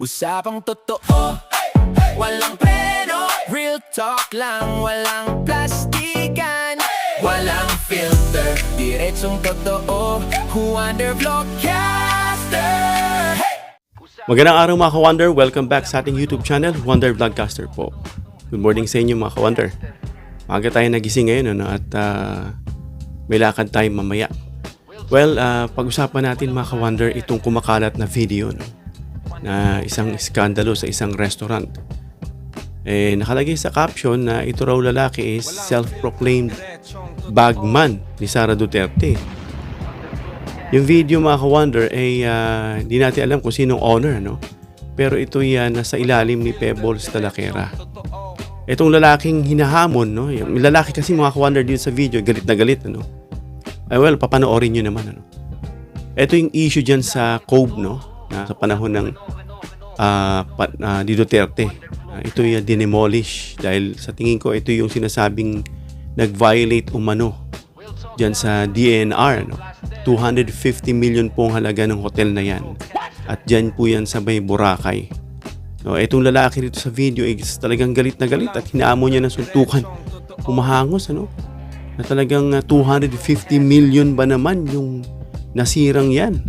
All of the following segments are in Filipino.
Usapang totoo, walang preno. Real talk lang, walang plastikan. Walang filter, diretsong totoo. Wonder Vlogcaster. Magandang araw mga ka-Wonder, welcome back sa ating YouTube channel, Wonder Vlogcaster po. Good morning sa inyo mga ka-Wonder. Maaga tayo nagising ngayon at may lakad tayo mamaya. Well, pag-usapan natin mga ka-Wonder itong kumakalat na video na isang iskandalo sa isang restaurant. Nakalagay sa caption na ito raw lalaki is self-proclaimed bagman ni Sara Duterte. Yung video mga ka-Wonder hindi natin alam kung sinong owner, no? Pero ito nasa ilalim ni Pebbles Talaquera. Itong lalaking hinahamon, no? Yung lalaki kasi mga ka-Wonder dito sa video, galit na galit, ano? Well, papanoorin nyo naman, ano? Ito yung issue dyan sa Cove, no? Sa panahon ng di Duterte. Ito yung dinemolish dahil sa tingin ko ito yung sinasabing nag-violate umano dyan sa DNR, no? 250 million pong halaga ng hotel na yan. At dyan po yan sa may Boracay. No, itong lalaki dito sa video is talagang galit na galit at hinaamon niya ng suntukan. Humahangos, ano? Na talagang 250 million ba naman yung nasirang yan.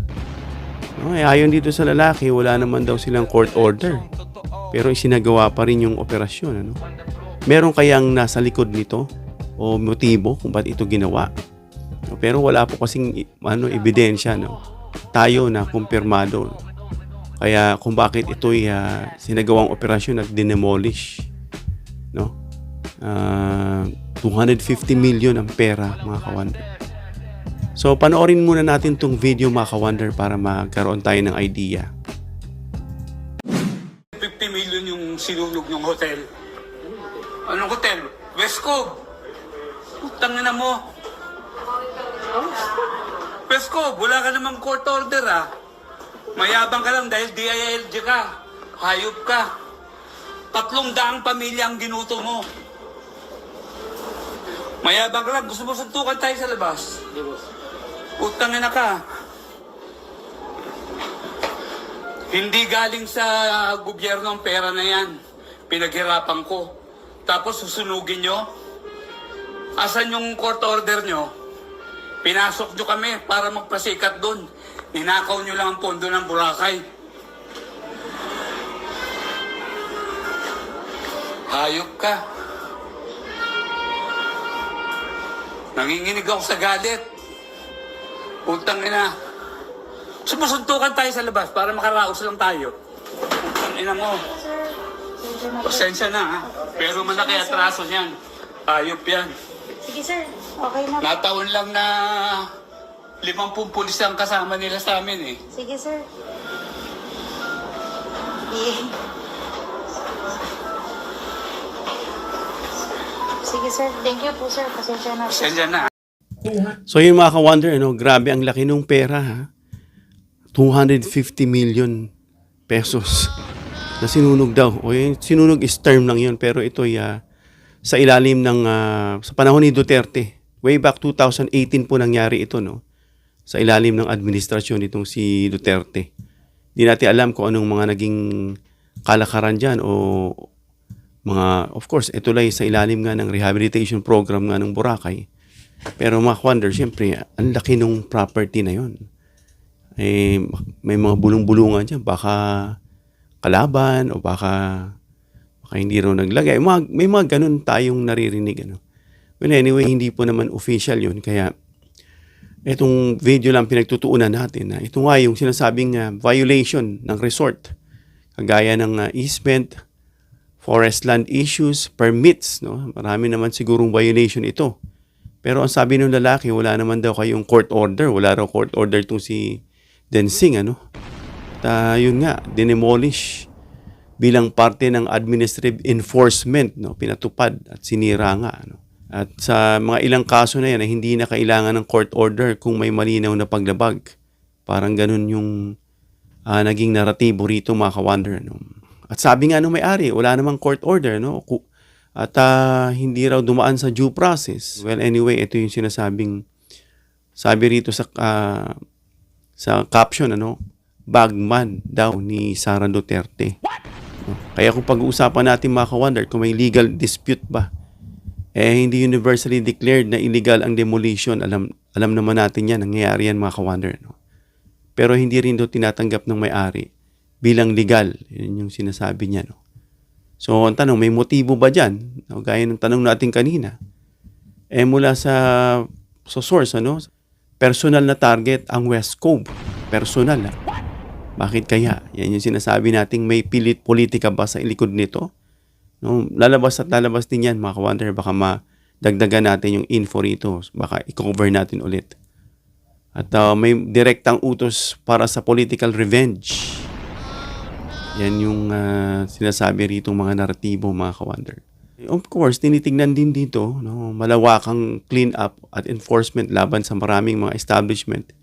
No, ayon dito sa lalaki, wala naman daw silang court order. Pero isinagawa pa rin yung operasyon, ano? Meron kayang nasa likod nito o motibo kung ba't ito ginawa? No, pero wala po kasing ebidensya, no? Tayo na kumpirmado. Kaya kung bakit ito'y sinagawang operasyon at dinemolish, no? 250 million ang pera mga ka-Wonder. So panoorin muna natin tong video mga ka-Wonder para magkaroon tayo ng idea. 50 million yung sinunog ng hotel. Anong hotel? West Cove. Putang na mo. West Cove, wala ka namang court order Mayabang ka lang dahil DILG ka. Hayop ka. 300 pamilya ang ginuto mo. Mayabang ka lang. Gusto mo suntukan tayo sa labas? Putang na ka. Hindi galing sa gobyerno ang pera na yan. Pinaghirapan ko. Tapos susunugin nyo? Asan yung court order nyo? Pinasok nyo kami para magpasikat doon. Ninakaw nyo lang ang pondo ng Boracay. Hayop ka. Nanginginig ako sa galit. Putang ina. Sumusuntukan tayo sa labas para makaraos lang tayo. Putang ina mo. Pasensya na Pero malaki atraso niyan. Hayop yan. Sige sir, okay na. Nataon lang na 50 pulis ang kasama nila sa amin Sige sir. Sige sir, thank you po sir. Pasensya na. Pasensya na. So yun mga ka-Wonder, grabe ang laki ng pera 250 million pesos na sinunog daw. O yung sinunog is term lang yun, pero ito sa ilalim ng sa panahon ni Duterte. Way back 2018 po nangyari ito, no? Sa ilalim ng administrasyon nitong si Duterte. Di natin alam kung anong mga naging kalakaran dyan o mga, of course, ito lang sa ilalim nga ng rehabilitation program nga ng Boracay. Pero mga ka-Wonder, siyempre, ang laki ng property na yon. May mga bulong-bulungan dyan, baka kalaban o baka hindi raw naglagay. May mga ganun tayong naririnig. Well, anyway, hindi po naman official yun. Kaya, itong video lang pinagtutuunan natin na ito nga yung sinasabing violation ng resort. Kagaya ng easement, forest land issues, permits. No? Marami naman sigurong violation ito. Pero ang sabi ng lalaki, wala naman daw kayong court order. Wala raw court order itong si Densing. At yun nga, dinemolish bilang parte ng administrative enforcement. No? Pinatupad at sinira nga. At sa mga ilang kaso na yan ay hindi na kailangan ng court order kung may malinaw na paglabag. Parang ganun yung naging naratibo rito mga ka-Wonder. At sabi nga nung may-ari, wala namang court order. No? At hindi raw dumaan sa due process. Well, anyway, ito yung sinasabing, sabi rito sa caption, bagman daw ni Sara Duterte. No? Kaya kung pag-uusapan natin mga ka-wonder, kung may legal dispute ba, hindi universally declared na illegal ang demolition. Alam naman natin yan, nangyayari yan mga ka-wonder. No? Pero hindi rin daw tinatanggap ng may-ari bilang legal. Yun yung sinasabi niya. No? So, ang tanong, may motibo ba dyan? No, gaya ng tanong natin kanina. Mula sa source, ano? Personal na target ang West Cove. Personal. Bakit kaya? Yan yung sinasabi nating may pilit politika ba sa likod nito? No, lalabas at lalabas din yan, mga ka-wonder. Baka madagdagan natin yung info rito. Baka i-cover natin ulit. At may direktang utos para sa political revenge. Yan yung sinasabi rito mga naratibo, mga ka-wonder. Of course, tinitingnan din dito, no, malawakang clean-up at enforcement laban sa maraming mga establishment.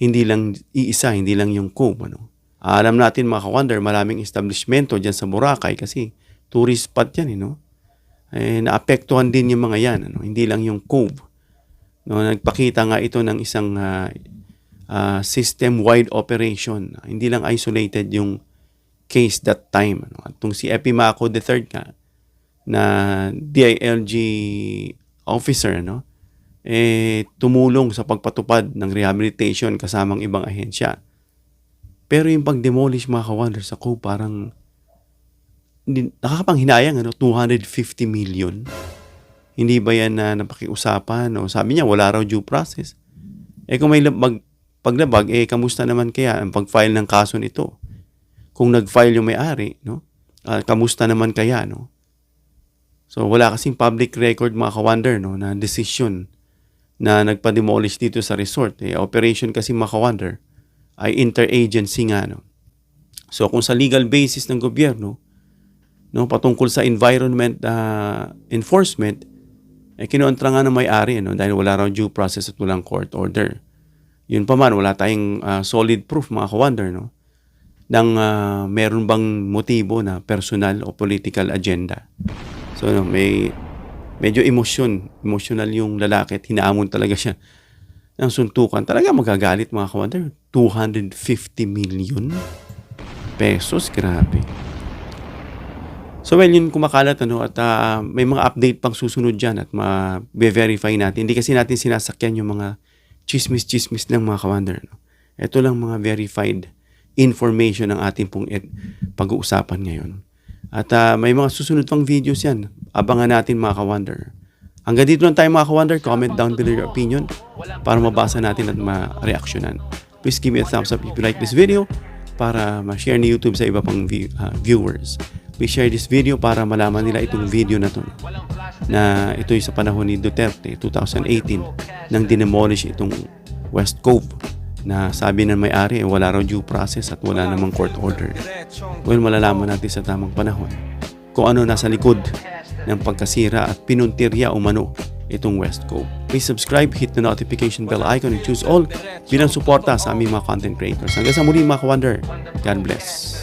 Hindi lang iisa, hindi lang yung Cove. Ano. Alam natin, mga ka-wonder, maraming establishmento dyan sa Boracay kasi tourist spot yan. No? Naapektuhan din yung mga yan. Ano. Hindi lang yung Cove. No, nagpakita nga ito ng isang system-wide operation. Hindi lang isolated yung case that time. Ano. At itong si Epimaco III nga, na DILG officer, no, tumulong sa pagpatupad ng rehabilitation kasamang ibang ahensya. Pero yung pag-demolish, mga ka-wonder, sa Cove, parang nakakapanghinayang, ano, 250 million. Hindi ba yan na napakiusapan? O sabi niya, wala raw due process. Kung may paglabag, kamusta naman kaya ang pag-file ng kaso nito? Kung nag-file yung may-ari, no? Kamusta naman kaya, no? So, wala kasing public record, mga ka-wonder, no, na decision na nagpa-demolish dito sa resort. Operation kasi, mga ka-wonder, ay interagency nga, no? So, kung sa legal basis ng gobyerno, no, patungkol sa environment enforcement, kinuontra nga ng may-ari, no, dahil wala raw due process at walang court order. Yun pa man, wala tayong solid proof, mga ka-wonder, no, ng meron bang motibo na personal o political agenda. So, no, may medyo emotional yung lalaki at hinaamon talaga siya ng suntukan. Talaga magagalit, mga ka-wonder. 250 million pesos, grabe. So, well, yun kumakalat, ano, at may mga update pang susunod dyan at ma-verify natin. Hindi kasi natin sinasakyan yung mga chismis ng mga ka-wonder. No? Ito lang mga verified information ng ating pong pag-uusapan ngayon. At may mga susunod pang videos yan. Abangan natin, mga ka-wonder. Hanggang dito lang tayo, mga ka-wonder. Comment down below your opinion para mabasa natin at ma-reaksyonan. Please give me a thumbs up if you like this video para ma-share ni YouTube sa iba pang viewers. Please share this video para malaman nila itong video na to, na ito'y sa panahon ni Duterte, 2018, nang dinemolish itong West Cove na sabi ng may-ari wala raw due process at wala namang court order. Well, malalaman natin sa tamang panahon kung ano nasa likod ng pagkasira at pinuntirya umano itong West Cove. Please subscribe, hit the notification bell icon and choose all bilang suporta sa aming mga content creators. Hanggang sa muli, mga ka-wonder. God bless.